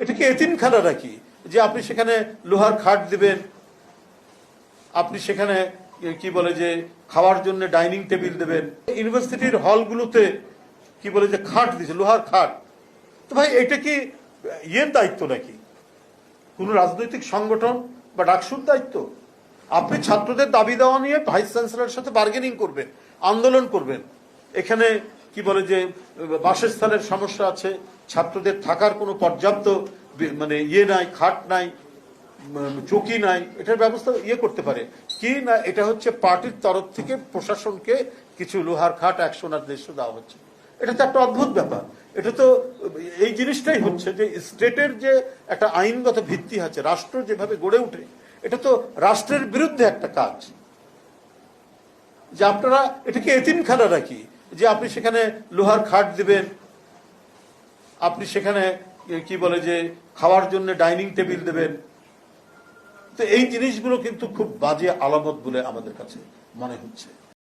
এটা কি এতিমখানা নাকি যে আপনি সেখানে লোহার খাট দিবেন, আপনি সেখানে কি বলে যে খাওয়ার জন্য ডাইনিং টেবিল দেবেন। ইউনিভার্সিটির হলগুলোতে কি বলে যে খাট দিচ্ছে, লোহার খাট। তো ভাই এটা কি ইয়ের দায়িত্ব নাকি, কোন রাজনৈতিক সংগঠন বা ডাকসুর দায়িত্ব? আপনি ছাত্রদের দাবি দেওয়া নিয়ে ভাইস চ্যান্সেলরের সাথে বার্গেনিং করবেন, আন্দোলন করবেন। এখানে কি বলে যে বাসস্থানের সমস্যা আছে, ছাত্রদের থাকার কোনো পর্যাপ্ত মানে ইয়ে নাই, খাট নাই, চৌকি নাই, এটার ব্যবস্থা ইয়ে করতে পারে কি না। এটা হচ্ছে পার্টির তরফ থেকে প্রশাসনকে কিছু লোহার খাট 100 নির্দেশ দেওয়া হচ্ছে। এটা তো একটা অদ্ভুত ব্যাপার। এটা তো এই জিনিসটাই হচ্ছে যে স্টেটের যে একটা আইনগত ভিত্তি আছে, রাষ্ট্র যেভাবে গড়ে ওঠে, এটা তো রাষ্ট্রের বিরুদ্ধে একটা কাজ। যে আপনারা এটা কি এতিমখানা নাকি যে আপনি সেখানে লোহার খাট দিবেন, আপনি সেখানে কি বলে যে খাওয়ার জন্য ডাইনিং টেবিল দেবেন। তো এই জিনিসগুলো কিন্তু খুব বাজে আলামত বলে আমাদের কাছে মনে হচ্ছে।